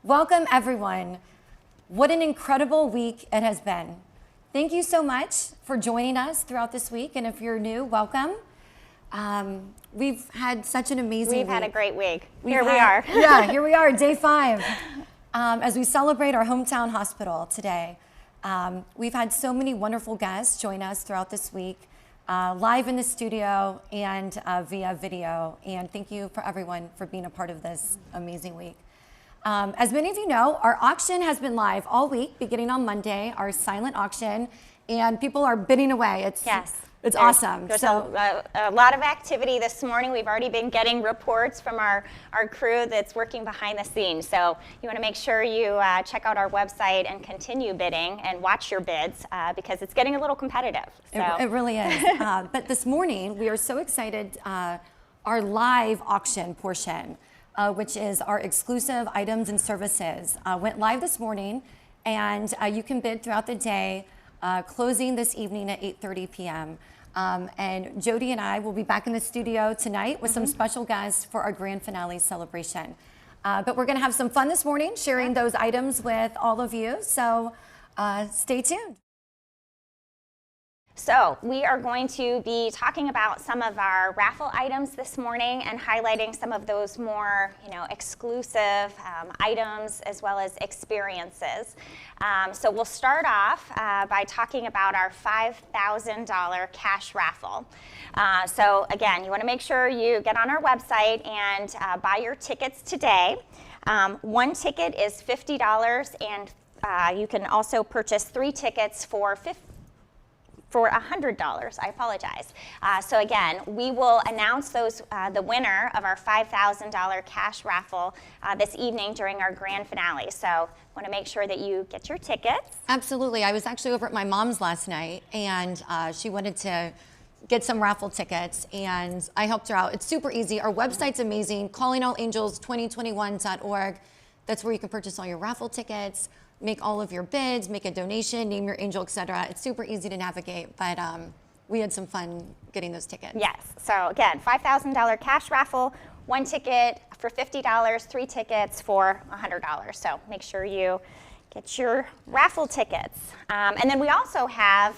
Welcome, everyone. What an incredible week it has been. Thank you so much for joining us throughout this week. And if you're new, welcome. We've had such an amazing week. We've had a great week. Here we are. Yeah, here we are, day 5. As we celebrate our hometown hospital today. We've had so many wonderful guests join us throughout this week, live in the studio and via video. And thank you for everyone for being a part of this amazing week. As many of you know, our auction has been live all week, beginning on Monday, our silent auction, and people are bidding away. It's awesome. There's a lot of activity this morning. We've already been getting reports from our crew that's working behind the scenes. So you want to make sure you check out our website and continue bidding and watch your bids because it's getting a little competitive. So. It really is. But this morning, we are so excited. Our live auction portion, which is our exclusive items and services, went live this morning, and you can bid throughout the day, closing this evening at 8:30 p.m. And Jody and I will be back in the studio tonight with some special guests for our grand finale celebration. But we're going to have some fun this morning, sharing those items with all of you, so stay tuned. So we are going to be talking about some of our raffle items this morning and highlighting some of those more, exclusive items as well as experiences. So we'll start off by talking about our $5,000 cash raffle. So again, you want to make sure you get on our website and buy your tickets today. One ticket is $50, and you can also purchase 3 tickets for $100, I apologize. So again, we will announce the winner of our $5,000 cash raffle this evening during our grand finale. So want to make sure that you get your tickets. Absolutely. I was actually over at my mom's last night, and she wanted to get some raffle tickets, and I helped her out. It's super easy. Our website's amazing, callingallangels2021.org. That's where you can purchase all your raffle tickets, make all of your bids, make a donation, name your angel, etc. It's super easy to navigate, but we had some fun getting those tickets. Yes, so again, $5,000 cash raffle, 1 ticket for $50, 3 tickets for $100. So make sure you get your raffle tickets. And then we also have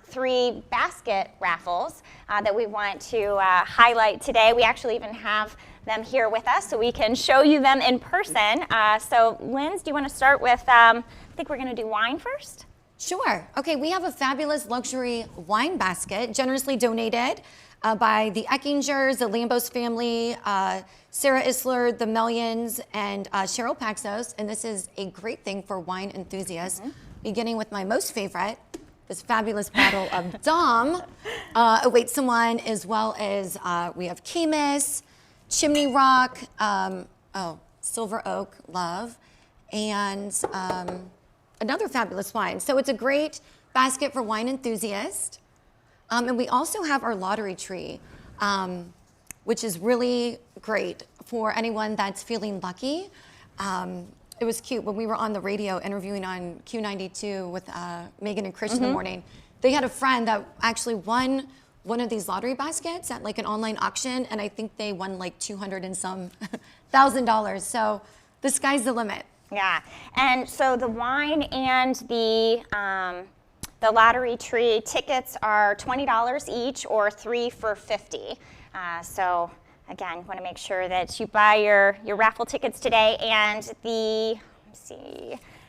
3 basket raffles that we want to highlight today. We actually even have them here with us so we can show you them in person. So Linz, do you want to start with, I think we're going to do wine first? Sure. Okay, we have a fabulous luxury wine basket generously donated by the Eckingers, the Lambos family, Sarah Isler, the Mellions, and Cheryl Paxos. And this is a great thing for wine enthusiasts, beginning with my most favorite, this fabulous bottle of Dom awaits someone, as well as we have Camus, Chimney Rock, Silver Oak Love, and another fabulous wine. So it's a great basket for wine enthusiasts. And we also have our lottery tree, which is really great for anyone that's feeling lucky. It was cute when we were on the radio interviewing on Q92 with Megan and Chris in the morning. They had a friend that actually won one of these lottery baskets at like an online auction, and I think they won like $200 and some $1,000. So the sky's the limit. Yeah, and so the wine and the lottery tree tickets are $20 each, or 3 for $50. So again, you want to make sure that you buy your raffle tickets today, and the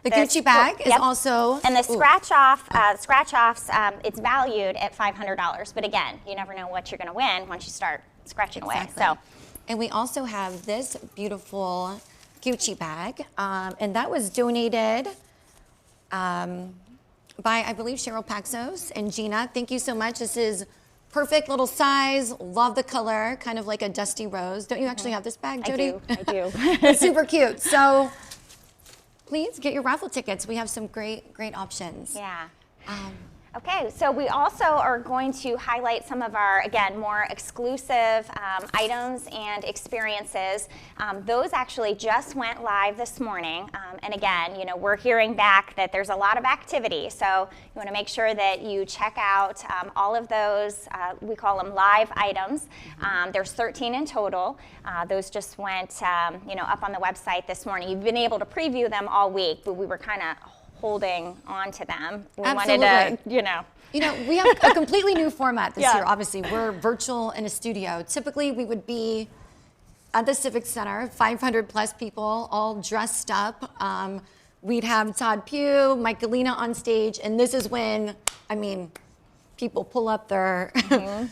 Gucci bag is also, and the scratch-offs, it's valued at $500. But again, you never know what you're going to win once you start scratching away. So, and we also have this beautiful Gucci bag, and that was donated by, I believe, Cheryl Paxos and Gina. Thank you so much. This is perfect little size. Love the color, kind of like a dusty rose. Don't you actually have this bag, Jody? I do. It's super cute. So please get your raffle tickets. We have some great options. Yeah. Okay, so we also are going to highlight some of our, again, more exclusive items and experiences. Those actually just went live this morning. And again, you know, we're hearing back that there's a lot of activity. So you want to make sure that you check out all of those, we call them live items. There's 13 in total. Those just went, you know, up on the website this morning. You've been able to preview them all week, but we were kind of holding on to them. We Absolutely. wanted to, you know. You know, we have a completely new format this Yeah. year. Obviously, we're virtual in a studio. Typically, we would be at the Civic Center, 500 plus people, all dressed up. We'd have Todd Pugh, Mike Galina on stage, and this is when, I mean, people pull up their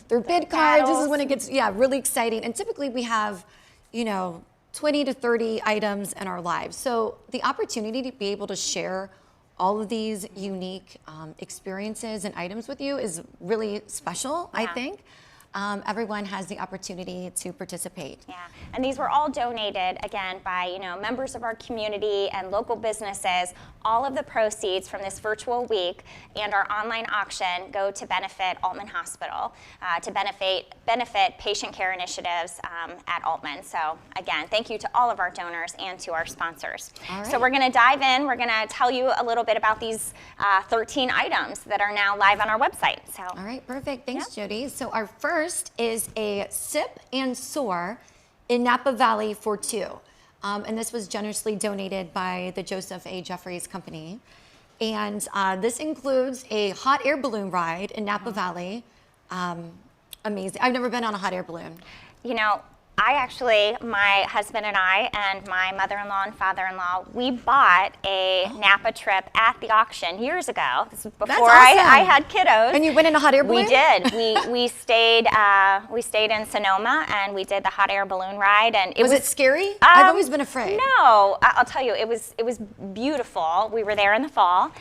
their bid cards. This is when it gets, really exciting. And typically, we have, you know, 20 to 30 items in our lives. So the opportunity to be able to share all of these unique experiences and items with you is really special, I think. Everyone has the opportunity to participate. Yeah, and these were all donated, again, by, you know, members of our community and local businesses. All of the proceeds from this virtual week and our online auction go to benefit Altman Hospital, to benefit patient care initiatives at Altman. So again, thank you to all of our donors and to our sponsors. All right. So we're gonna dive in. We're gonna tell you a little bit about these 13 items that are now live on our website. So. All right, perfect. Thanks, Jody. So our first is a sip and soar in Napa Valley for two. And this was generously donated by the Joseph A. Jeffries Company. And this includes a hot air balloon ride in Napa Valley. Amazing. I've never been on a hot air balloon. You know, my husband and I and my mother-in-law and father-in-law, we bought a Napa trip at the auction years ago. This was before awesome. I had kiddos. And you went in a hot air balloon? We did. we stayed in Sonoma and we did the hot air balloon ride. And Was it scary? I've always been afraid. No, I'll tell you, it was beautiful. We were there in the fall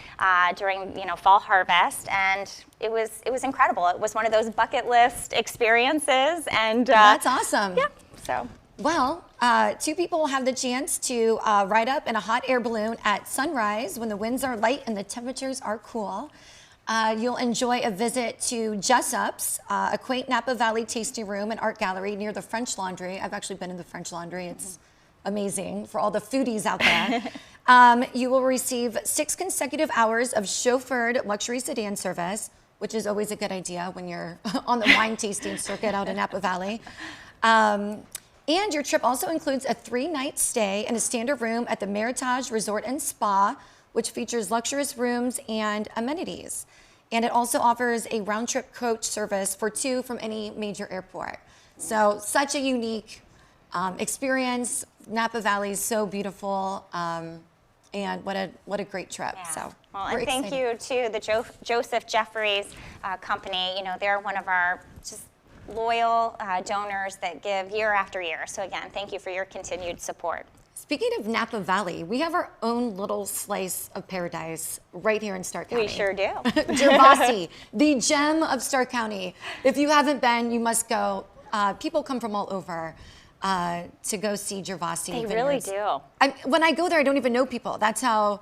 during, you know, fall harvest, and it was incredible. It was one of those bucket list experiences, and That's awesome. yeah. So. Well, two people will have the chance to ride up in a hot air balloon at sunrise when the winds are light and the temperatures are cool. You'll enjoy a visit to Jessup's, a quaint Napa Valley tasting room and art gallery near the French Laundry. I've actually been in the French Laundry. It's amazing for all the foodies out there. You will receive 6 consecutive hours of chauffeured luxury sedan service, which is always a good idea when you're on the wine tasting circuit out in Napa Valley. And your trip also includes a 3-night stay in a standard room at the Meritage Resort and Spa, which features luxurious rooms and amenities. And it also offers a round-trip coach service for 2 from any major airport. So such a unique experience. Napa Valley is so beautiful, and what a great trip. Yeah. So well, we're and thank excited. you to the Joseph Jeffries Company. You know, they're one of our just loyal donors that give year after year. So again, thank you for your continued support. Speaking of Napa Valley, we have our own little slice of paradise right here in Stark County. We sure do. Gervasi, the gem of Stark County. If you haven't been, you must go. People come from all over to go see Gervasi. They really do. When I go there, I don't even know people. That's how,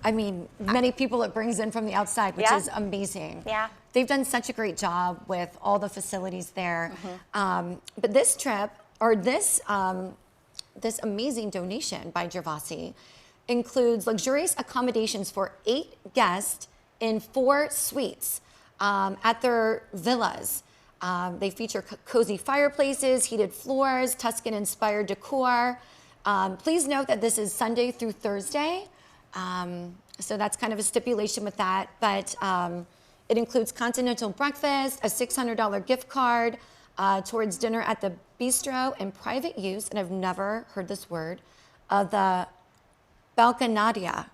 many people it brings in from the outside, which is amazing. Yeah. They've done such a great job with all the facilities there. But this trip, or this amazing donation by Gervasi, includes luxurious accommodations for 8 guests in 4 suites at their villas. They feature cozy fireplaces, heated floors, Tuscan-inspired decor. Please note that this is Sunday through Thursday, so that's kind of a stipulation with that. But it includes continental breakfast, a $600 gift card towards dinner at the bistro, and private use, and I've never heard this word, of the Balconadia,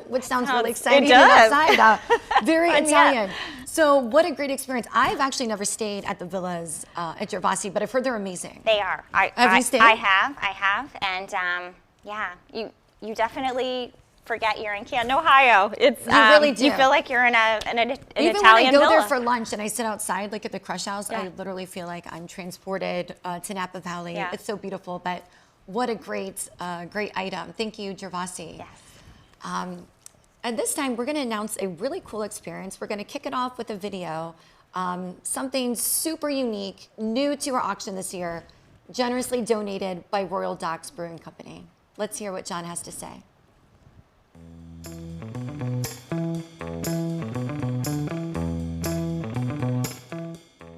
which sounds really exciting. It does. Outside, very Italian. So what a great experience. I've actually never stayed at the villas at Gervasi, but I've heard they're amazing. They are. Have you stayed? I have, and yeah, you definitely forget you're in Canton, Ohio. It's You really do. You feel like you're in an Even Italian when I go villa. there for lunch and I sit outside, like at the Crush House, I Yeah. literally feel like I'm transported to Napa Valley. Yeah. It's so beautiful, but what a great item. Thank you, Gervasi. Yes. And this time, we're going to announce a really cool experience. We're going to kick it off with a video, something super unique, new to our auction this year, generously donated by Royal Docks Brewing Company. Let's hear what John has to say.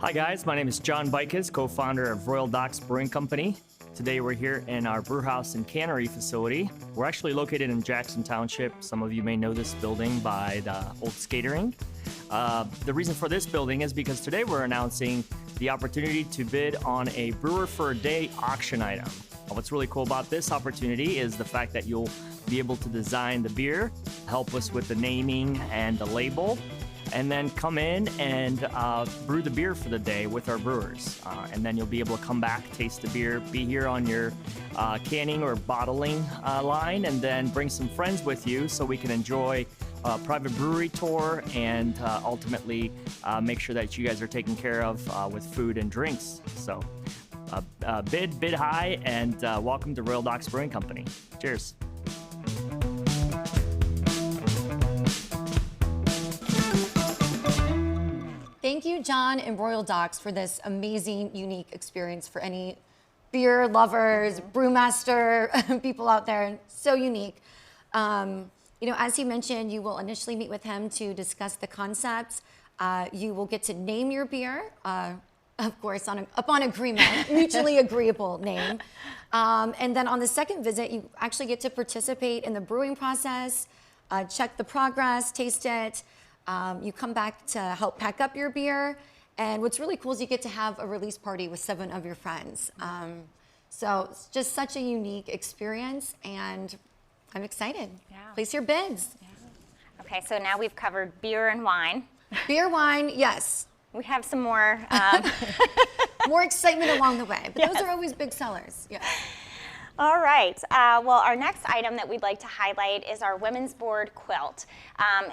Hi guys, my name is John Bikes, co-founder of Royal Docks Brewing Company. Today we're here in our brew house and cannery facility. We're actually located in Jackson Township. Some of you may know this building by the old skating rink. The reason for this building is because today we're announcing the opportunity to bid on a Brewer for a Day auction item. What's really cool about this opportunity is the fact that you'll be able to design the beer, help us with the naming and the label, and then come in and brew the beer for the day with our brewers. And then you'll be able to come back, taste the beer, be here on your canning or bottling line, and then bring some friends with you so we can enjoy a private brewery tour and ultimately make sure that you guys are taken care of with food and drinks. So bid high, and welcome to Royal Docks Brewing Company. Cheers. Thank you, John and Royal Docks, for this amazing, unique experience for any beer lovers, brewmaster people out there. So unique. As he mentioned, you will initially meet with him to discuss the concepts. You will get to name your beer, of course, upon agreement, mutually agreeable name. And then on the second visit, you actually get to participate in the brewing process, check the progress, taste it. You come back to help pack up your beer. And what's really cool is you get to have a release party with 7 of your friends. So it's just such a unique experience, and I'm excited. Yeah. Place your bids. Yeah. Okay, so now we've covered beer and wine. Beer, wine, yes. We have some more. More excitement along the way, but Yes. those are always big sellers. Yeah. All right. Well, our next item that we'd like to highlight is our women's board quilt.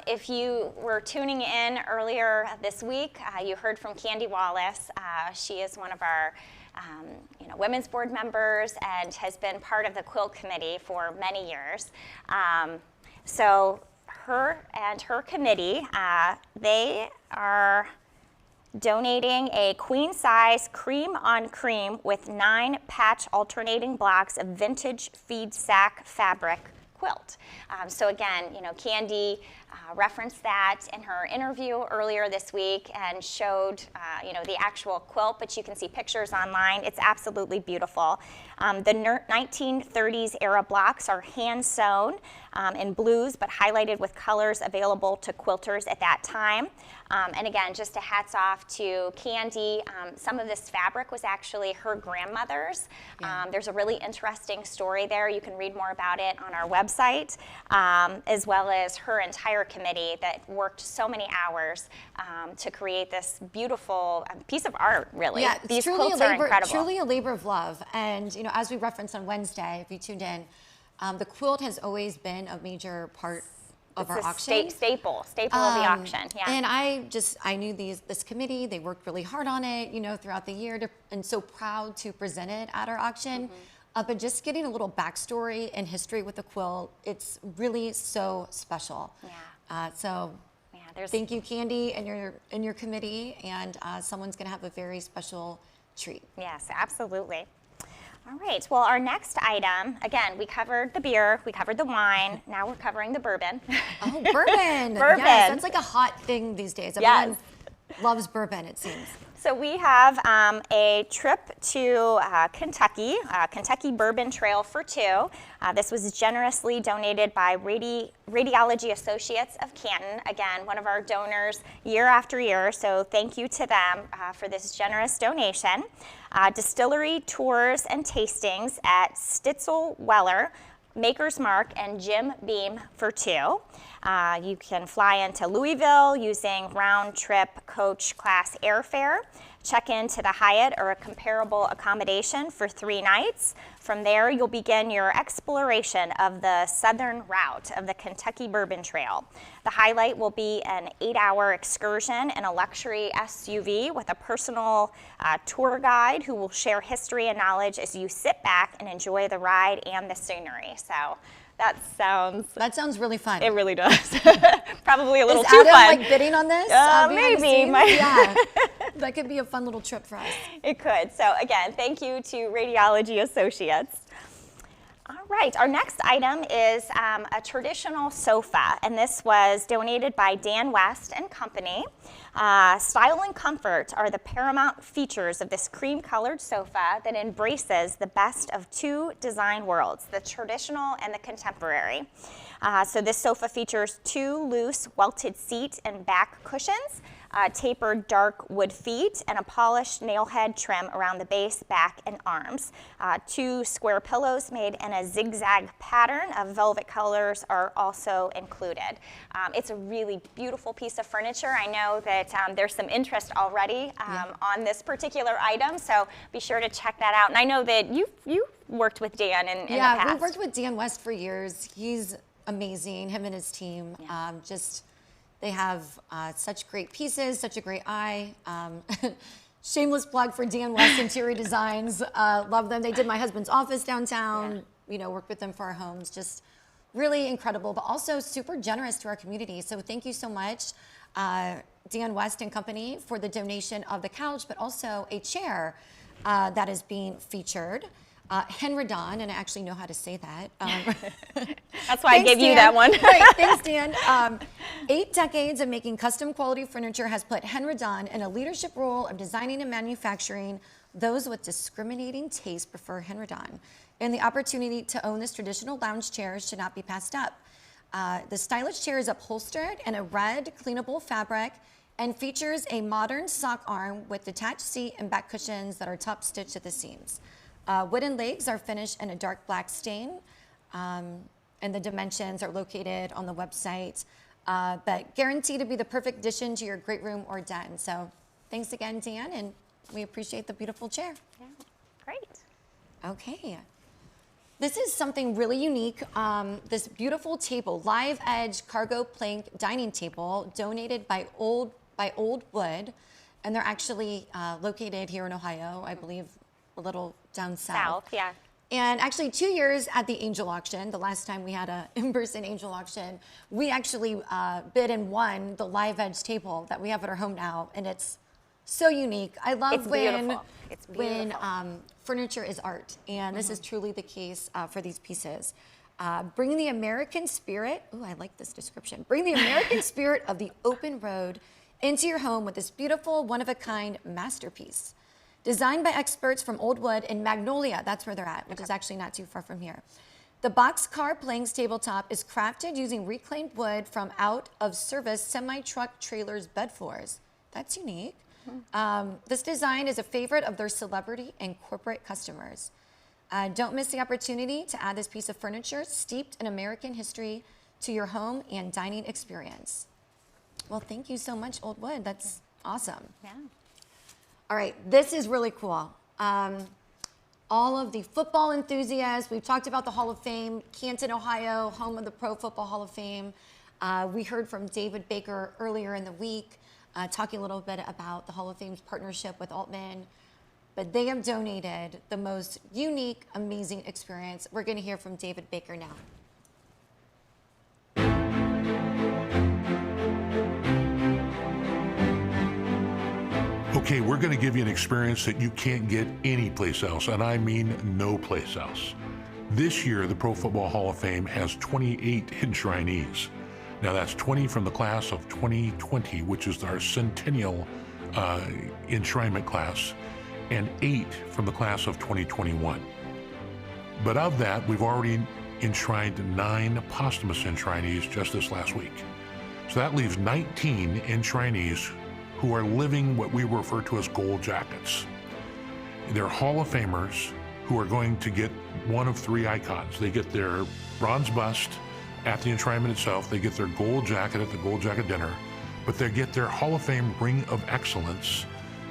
If you were tuning in earlier this week, you heard from Candy Wallace. She is one of our women's board members and has been part of the quilt committee for many years. So her and her committee, they are donating a queen-size cream-on-cream with 9 patch alternating blocks of vintage feed sack fabric quilt. So again, Candy referenced that in her interview earlier this week and showed, the actual quilt, but you can see pictures online. It's absolutely beautiful. The 1930s era blocks are hand-sewn in blues, but highlighted with colors available to quilters at that time. And again, just a hats off to Candy. Some of this fabric was actually her grandmother's. Yeah. There's a really interesting story there. You can read more about it on our website, as well as her entire committee that worked so many hours to create this beautiful piece of art, really. Yeah, it's These truly quilts are incredible. Truly a labor of love. And as we referenced on Wednesday, if you tuned in, the quilt has always been a major part of our auction. It's a staple of the auction. Yeah. And I knew this committee. They worked really hard on it, throughout the year, and so proud to present it at our auction. But just getting a little backstory and history with the quilt, it's really so special. Yeah. Thank you, Candy, and your committee, and someone's going to have a very special treat. Yes, absolutely. All right, well, our next item, again, we covered the beer, we covered the wine, now we're covering the bourbon. Oh, bourbon. Bourbon. Yes, that's like a hot thing these days. Everyone loves bourbon, it seems. So we have a trip to Kentucky, Kentucky Bourbon Trail for 2. This was generously donated by Radiology Associates of Canton, again, one of our donors year after year, so thank you to them for this generous donation. Distillery tours and tastings at Stitzel Weller, Maker's Mark, and Jim Beam for 2. You can fly into Louisville using round-trip coach class airfare, check into the Hyatt or a comparable accommodation for 3 nights. From there, you'll begin your exploration of the southern route of the Kentucky Bourbon Trail. The highlight will be an 8-hour excursion in a luxury SUV with a personal tour guide who will share history and knowledge as you sit back and enjoy the ride and the scenery. So That sounds really fun. It really does. Probably a little Is too Adam, fun. like bidding on this? Behind the Maybe. scenes? Yeah. That could be a fun little trip for us. It could. So again, thank you to Radiology Associates. All right, our next item is a traditional sofa, and this was donated by Dan West and Company. Style and comfort are the paramount features of this cream-colored sofa that embraces the best of two design worlds, the traditional and the contemporary. So this sofa features two loose welted seat and back cushions, tapered dark wood feet, and a polished nail head trim around the base, back, and arms. Two square pillows made in a zigzag pattern of velvet colors are also included. It's a really beautiful piece of furniture. I know that there's some interest already on this particular item, so be sure to check that out. And I know that you've worked with Dan in the past. Yeah, we've worked with Dan West for years. He's amazing, him and his team. Yeah. They have such great pieces, such a great eye. Shameless plug for Dan West Interior Designs. Love them. They did my husband's office downtown. Worked with them for our homes. Just really incredible, but also super generous to our community. So thank you so much, Dan West and Company, for the donation of the couch, but also a chair that is being featured. Henredon, and I actually know how to say that. That's why I gave you that one. Right, thanks, Dan. 8 decades of making custom quality furniture has put Henredon in a leadership role of designing and manufacturing. Those with discriminating taste prefer Henredon. And the opportunity to own this traditional lounge chair should not be passed up. The stylish chair is upholstered in a red, cleanable fabric and features a modern sock arm with detached seat and back cushions that are top stitched at the seams. Wooden legs are finished in a dark black stain, and the dimensions are located on the website, but guaranteed to be the perfect addition to your great room or den. So thanks again, Dan, and we appreciate the beautiful chair. Yeah, great. Okay. This is something really unique. This beautiful table, Live Edge cargo plank dining table, donated by Old Wood, and they're actually located here in Ohio, I believe, a little down south. Yeah. And actually 2 years at the Angel Auction, the last time we had an in-person Angel Auction, we actually bid and won the Live Edge table that we have at our home now, and it's so unique. I love when furniture is art, and this is truly the case for these pieces. Bring the American spirit, I like this description, bring the American spirit of the open road into your home with this beautiful, one-of-a-kind masterpiece. Designed by experts from Old Wood in Magnolia, that's where they're at, which is actually not too far from here. The boxcar Planks tabletop is crafted using reclaimed wood from out-of-service semi-truck trailers bed floors. That's unique. This design is a favorite of their celebrity and corporate customers. Don't miss the opportunity to add this piece of furniture steeped in American history to your home and dining experience. Well, thank you so much, Old Wood. That's awesome. Yeah. All right, this is really cool. All of the football enthusiasts, we've talked about the Hall of Fame, Canton, Ohio, home of the Pro Football Hall of Fame. We heard from David Baker earlier in the week, talking a little bit about the Hall of Fame's partnership with Altman. But they have donated the most unique, amazing experience. We're going to hear from David Baker now. Okay, we're going to give you an experience that you can't get anyplace else, and I mean no place else. This year, the Pro Football Hall of Fame has 28 enshrinees. Now, that's 20 from the class of 2020, which is our centennial enshrinement class, and 8 from the class of 2021. But of that, we've already enshrined 9 posthumous enshrinees just this last week. So that leaves 19 enshrinees who are living what we refer to as gold jackets. They're Hall of Famers who are going to get one of 3 icons. They get their bronze bust at the enshrinement itself, they get their gold jacket at the Gold Jacket Dinner, but they get their Hall of Fame Ring of Excellence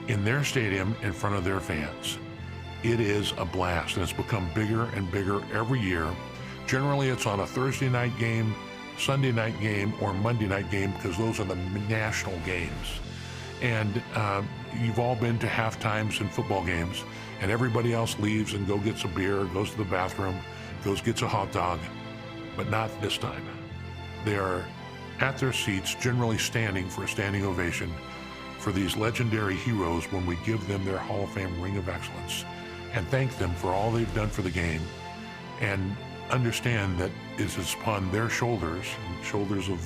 in their stadium in front of their fans. It is a blast, and it's become bigger and bigger every year. Generally, it's on a Thursday night game, Sunday night game, or Monday night game, because those are the national games. And you've all been to half times in football games, and everybody else leaves and go gets a beer, goes to the bathroom, gets a hot dog. but not this time. They are at their seats, generally standing for a standing ovation for these legendary heroes when we give them their Hall of Fame Ring of Excellence and thank them for all they've done for the game, and understand that it is upon their shoulders and shoulders of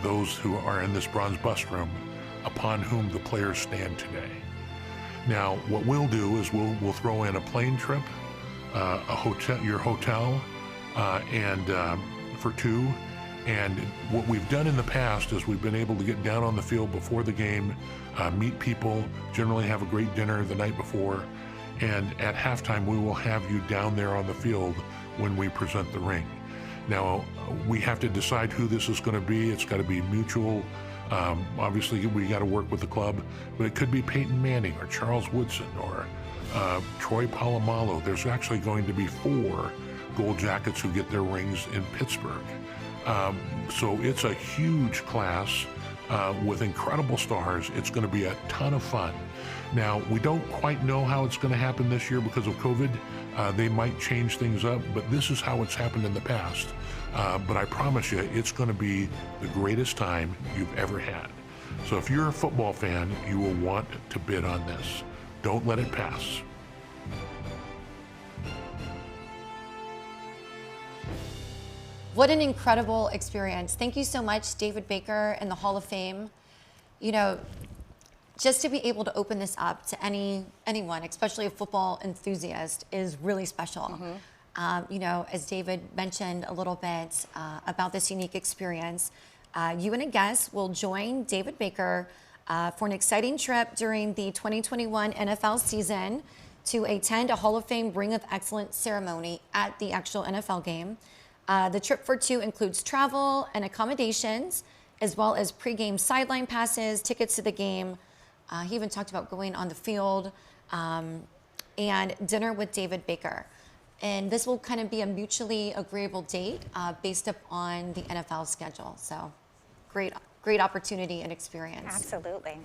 those who are in this bronze bust room upon whom the players stand today. Now, what we'll do is we'll throw in a plane trip, a hotel, your hotel, and for two. And what we've done in the past is we've been able to get down on the field before the game, meet people, generally have a great dinner the night before, and at halftime we will have you down there on the field when we present the ring. Now, we have to decide who this is going to be. It's got to be mutual. Obviously, we got to work with the club, but it could be Peyton Manning or Charles Woodson or Troy Polamalu. There's actually going to be 4 Gold Jackets who get their rings in Pittsburgh. So it's a huge class with incredible stars. It's going to be a ton of fun. Now, we don't quite know how it's going to happen this year because of COVID. They might change things up, but this is how it's happened in the past. But I promise you, it's going to be the greatest time you've ever had. So if you're a football fan, you will want to bid on this. Don't let it pass. What an incredible experience. Thank you so much, David Baker and the Hall of Fame. You know, just to be able to open this up to anyone, especially a football enthusiast, is really special. You know, as David mentioned a little bit about this unique experience, you and a guest will join David Baker for an exciting trip during the 2021 NFL season to attend a Hall of Fame Ring of Excellence ceremony at the actual NFL game. The trip for two includes travel and accommodations, as well as pregame sideline passes, tickets to the game. He even talked about going on the field and dinner with David Baker. And this will kind of be a mutually agreeable date based upon the NFL schedule. So great opportunity and experience. Absolutely.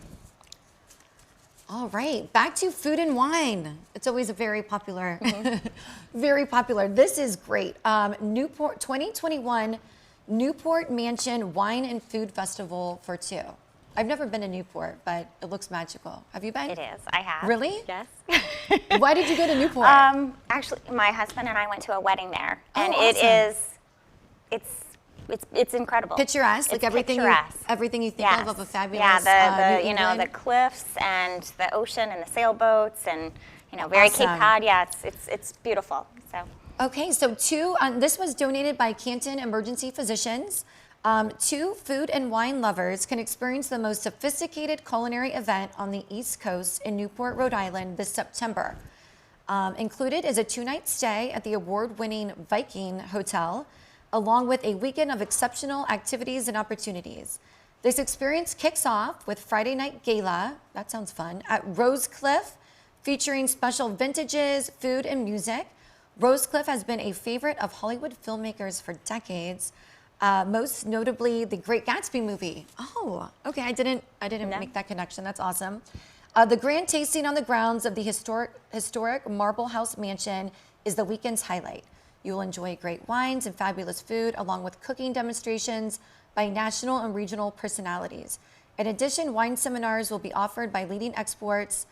All right, back to food and wine. It's always a very popular, very popular. This is great. Newport 2021 Newport Mansion Wine and Food Festival for two. I've never been to Newport, but it looks magical. Have you been? It is. I have. Really? Yes. Why did you go to Newport? Actually, my husband and I went to a wedding there, and awesome. it's incredible. Picturesque, like It's everything picturesque. everything you think Yes. of a fabulous. Yeah, New you know, the England. cliffs and the ocean and the sailboats and very Cape Awesome. Cod. Yeah, it's beautiful. So. Okay, so this was donated by Canton Emergency Physicians. Two food and wine lovers can experience the most sophisticated culinary event on the East Coast in Newport, Rhode Island this September. Included is a 2-night stay at the award-winning Viking Hotel, along with a weekend of exceptional activities and opportunities. This experience kicks off with Friday night gala, that sounds fun, at Rose Cliff, featuring special vintages, food, and music. Rose Cliff has been a favorite of Hollywood filmmakers for decades, most notably the Great Gatsby movie. Oh, okay, I didn't make that connection. That's awesome. The grand tasting on the grounds of the historic Marble House Mansion is the weekend's highlight. You will enjoy great wines and fabulous food, along with cooking demonstrations by national and regional personalities. In addition, wine seminars will be offered by leading experts.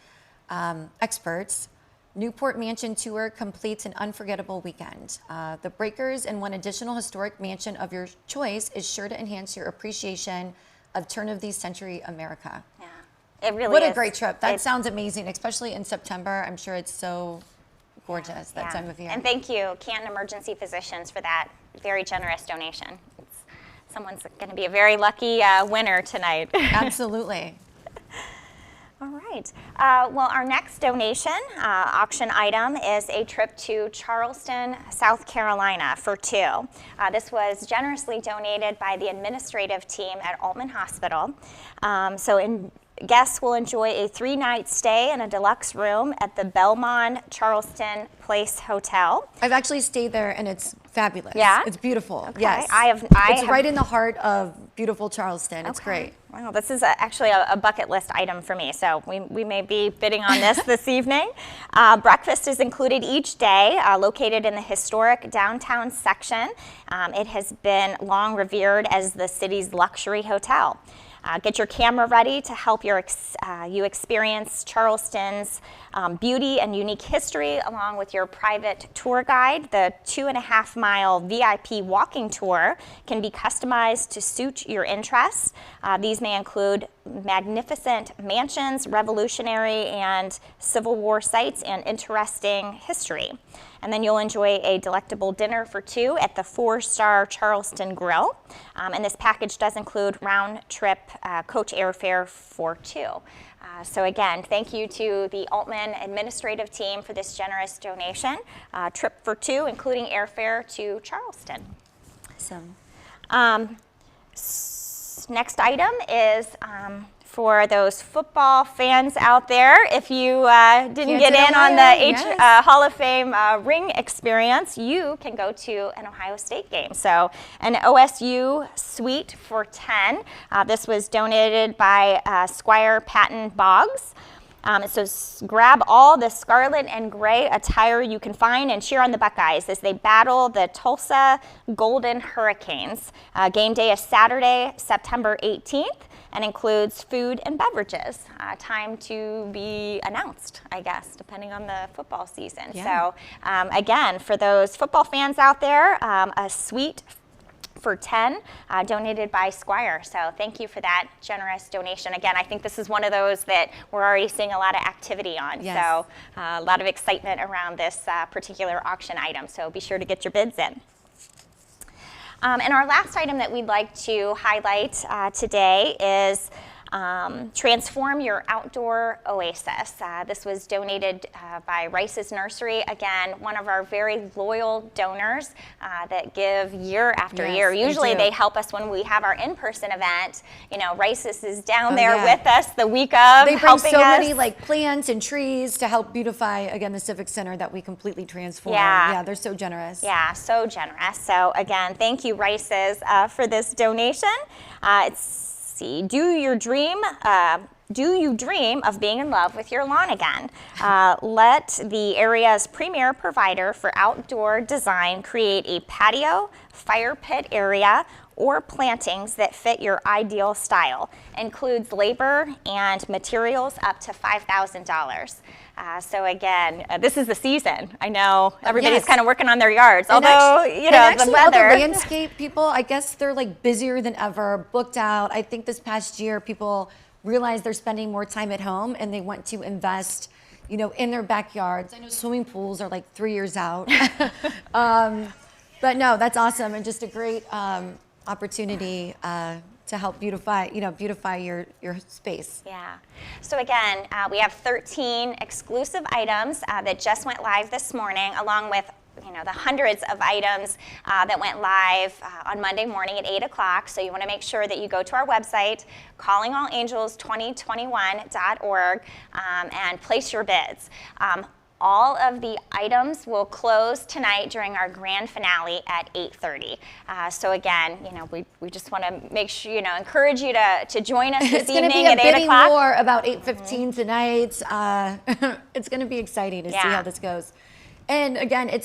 Newport Mansion Tour completes an unforgettable weekend. The Breakers and one additional historic mansion of your choice is sure to enhance your appreciation of turn-of-the-century America. Yeah, it really is. What a great trip. That sounds amazing, especially in September. I'm sure it's so gorgeous that time of year. And thank you, Canton Emergency Physicians, for that very generous donation. Someone's going to be a very lucky winner tonight. Absolutely. All right. Well, our next donation auction item is a trip to Charleston, South Carolina for two. This was generously donated by the administrative team at Altman Hospital. Guests will enjoy a 3-night stay in a deluxe room at the Belmont Charleston Place Hotel. I've actually stayed there and it's fabulous. Yeah? It's beautiful. Okay. Yes. It's right in the heart of beautiful Charleston. It's great. Wow, this is actually a bucket list item for me, so we may be bidding on this evening. Breakfast is included each day, located in the historic downtown section. It has been long revered as the city's luxury hotel. Get your camera ready to help you experience Charleston's beauty and unique history, along with your private tour guide. The 2.5-mile VIP walking tour can be customized to suit your interests. These may include magnificent mansions, Revolutionary and Civil War sites, and interesting history. And then you'll enjoy a delectable dinner for two at the 4-star Charleston Grill. And this package does include round-trip coach airfare for two. So again, thank you to the Altman administrative team for this generous donation. Trip for two, including airfare to Charleston. Awesome. Next item is for those football fans out there. If you didn't get in on the Hall of Fame ring experience, you can go to an Ohio State game. So an OSU suite for 10. This was donated by Squire Patton Boggs. It says, grab all the scarlet and gray attire you can find and cheer on the Buckeyes as they battle the Tulsa Golden Hurricanes. Game day is Saturday, September 18th, and includes food and beverages. Time to be announced, I guess, depending on the football season. Yeah. So again, for those football fans out there, a suite for 10, donated by Squire. So thank you for that generous donation. Again, I think this is one of those that we're already seeing a lot of activity on. Yes. So a lot of excitement around this particular auction item. So be sure to get your bids in. And our last item that we'd like to highlight today is Transform Your Outdoor Oasis. This was donated by Rice's Nursery. Again, one of our very loyal donors that give year after year. Usually they help us when we have our in-person event. You know, Rice's is down there with us the week of, They bring helping so us. many like plants and trees to help beautify, again, the Civic Center that we completely transform. Yeah. They're so generous. Yeah, so generous. So again, thank you, Rice's, for this donation. Do you dream of being in love with your lawn again? Let the area's premier provider for outdoor design create a patio, fire pit area, or plantings that fit your ideal style. Includes labor and materials up to $5,000. So again, this is the season. I know everybody's kind of working on their yards, although, you know, the weather. All the landscape people, I guess they're like busier than ever, booked out. I think this past year, people realized they're spending more time at home and they want to invest, you know, in their backyards. I know swimming pools are like 3 years out. But no, that's awesome, and just a great opportunity to help beautify your space. Yeah. So again, we have 13 exclusive items that just went live this morning, along with the hundreds of items that went live on Monday morning at 8 o'clock. So you want to make sure that you go to our website, callingallangels2021.org, and place your bids. All of the items will close tonight during our grand finale at 8:30. So again, we just want to make sure, encourage you to join us this evening at 8 o'clock. It's going to be a bidding war about 8:15 tonight. It's going to be exciting to see how this goes. And again, I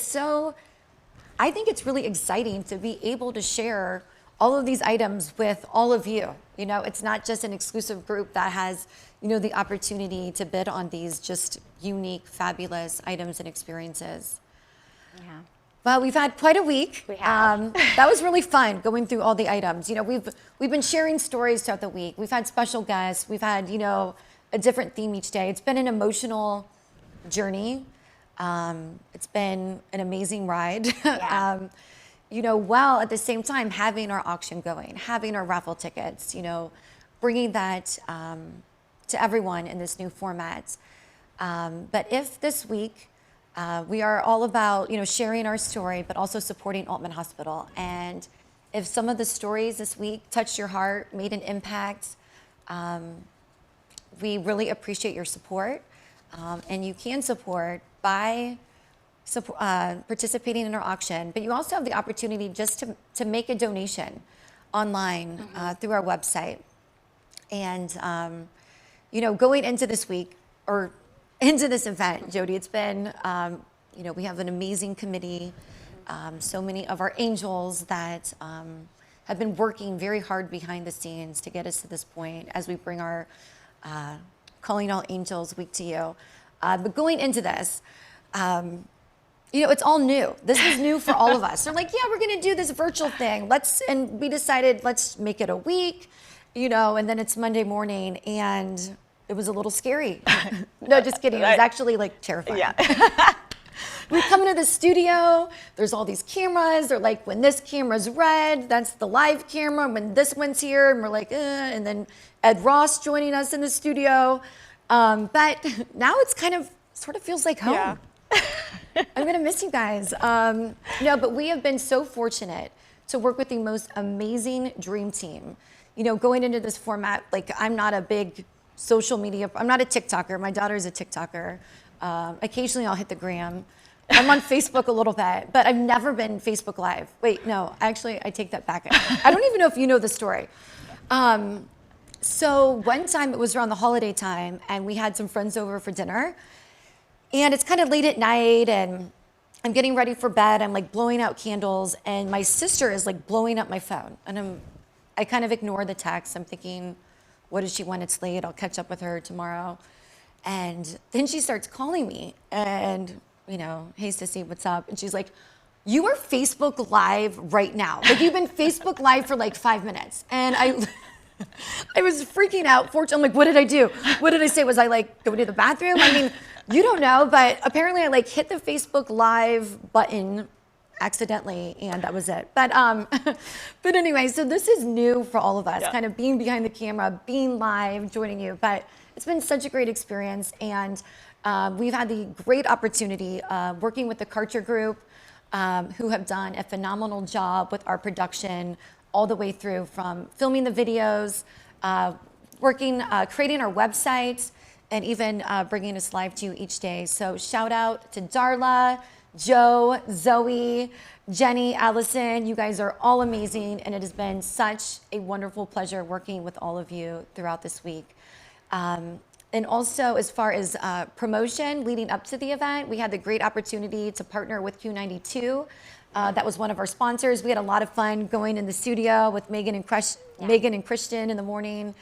think it's really exciting to be able to share all of these items with all of you. It's not just an exclusive group that has, the opportunity to bid on these just unique, fabulous items and experiences. Yeah. Well, we've had quite a week. We have. That was really fun going through all the items. We've been sharing stories throughout the week. We've had special guests. We've had, a different theme each day. It's been an emotional journey. It's been an amazing ride. Yeah. While at the same time having our auction going, having our raffle tickets, bringing that to everyone in this new format. But if this week we are all about, sharing our story, but also supporting Altman Hospital. And if some of the stories this week touched your heart, made an impact, we really appreciate your support. And you can support by participating in our auction, but you also have the opportunity just to make a donation. online through our website. And, you know, going into this week or into this event, Jody, it's been, you know, we have an amazing committee. So many of our angels that have been working very hard behind the scenes to get us to this point as we bring our Calling All Angels week to you. But going into this, you know, it's all new. This is new for all of us. They're like, yeah, we're going to do this virtual thing. And we decided, let's make it a week, you know, and then it's Monday morning, and it was a little scary. No, just kidding. It was actually like terrifying. Yeah. We come into the studio, there's all these cameras. They're like, when this camera's red, that's the live camera. When this one's here, and we're like, and then Ed Ross joining us in the studio. But now it's kind of, sort of feels like home. Yeah. I'm gonna miss you guys. No, but we have been so fortunate to work with the most amazing dream team. You know, going into this format, like I'm not a big social media, I'm not a TikToker. My daughter's a TikToker. Occasionally I'll hit the gram. I'm on Facebook a little bit, but I've never been Facebook Live. Wait, no, actually I take that back. I don't even know if you know the story. So one time it was around the holiday time, and we had some friends over for dinner. And it's kind of late at night, and I'm getting ready for bed. I'm like blowing out candles, and my sister is like blowing up my phone. And I kind of ignore the text. I'm thinking, what does she want? It's late. I'll catch up with her tomorrow. And then she starts calling me, and, you know, hey, sissy, what's up? And she's like, you are Facebook Live right now. Like, you've been Facebook Live for like 5 minutes. And I was freaking out. I'm like, what did I do? What did I say? Was I like going to the bathroom? I mean, you don't know, but apparently I like hit the Facebook Live button accidentally, and that was it. But but anyway, so this is new for all of us, kind of being behind the camera, being live, joining you. But it's been such a great experience, and we've had the great opportunity working with the Karcher Group, who have done a phenomenal job with our production all the way through from filming the videos, creating our website, and even bringing us live to you each day. So shout out to Darla, Joe, Zoe, Jenny, Allison. You guys are all amazing, and it has been such a wonderful pleasure working with all of you throughout this week. And also, as far as promotion leading up to the event, we had the great opportunity to partner with Q92. That was one of our sponsors. We had a lot of fun going in the studio with Megan and Christian in the morning.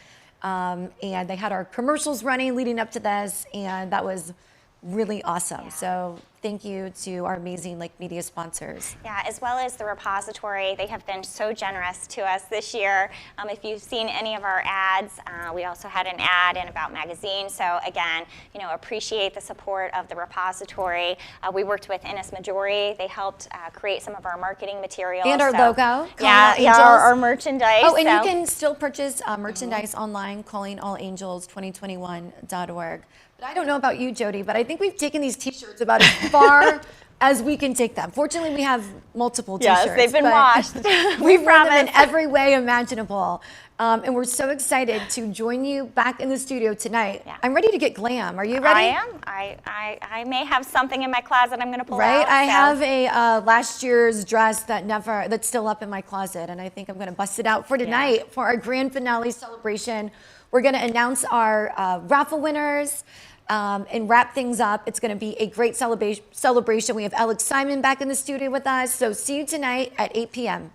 And they had our commercials running leading up to this, and that was really awesome. So thank you to our amazing media sponsors. Yeah, as well as the repository. They have been so generous to us this year. If you've seen any of our ads, we also had an ad in About Magazine. So again, appreciate the support of the repository. We worked with Innis Majori. They helped create some of our marketing materials. And our logo. Our merchandise. Oh, and you can still purchase merchandise online, callingallangels2021.org. But I don't know about you, Jody, but I think we've taken these T-shirts about as far as we can take them. Fortunately, we have multiple T-shirts. Yes, they've been washed. We've run them in every way imaginable. And we're so excited to join you back in the studio tonight. Yeah. I'm ready to get glam. Are you ready? I am. I may have something in my closet I'm going to pull out. Right? I have a last year's dress that's still up in my closet, and I think I'm going to bust it out for tonight for our grand finale celebration. We're going to announce our raffle winners. And wrap things up. It's going to be a great celebration. We have Alex Simon back in the studio with us. So see you tonight at 8 p.m.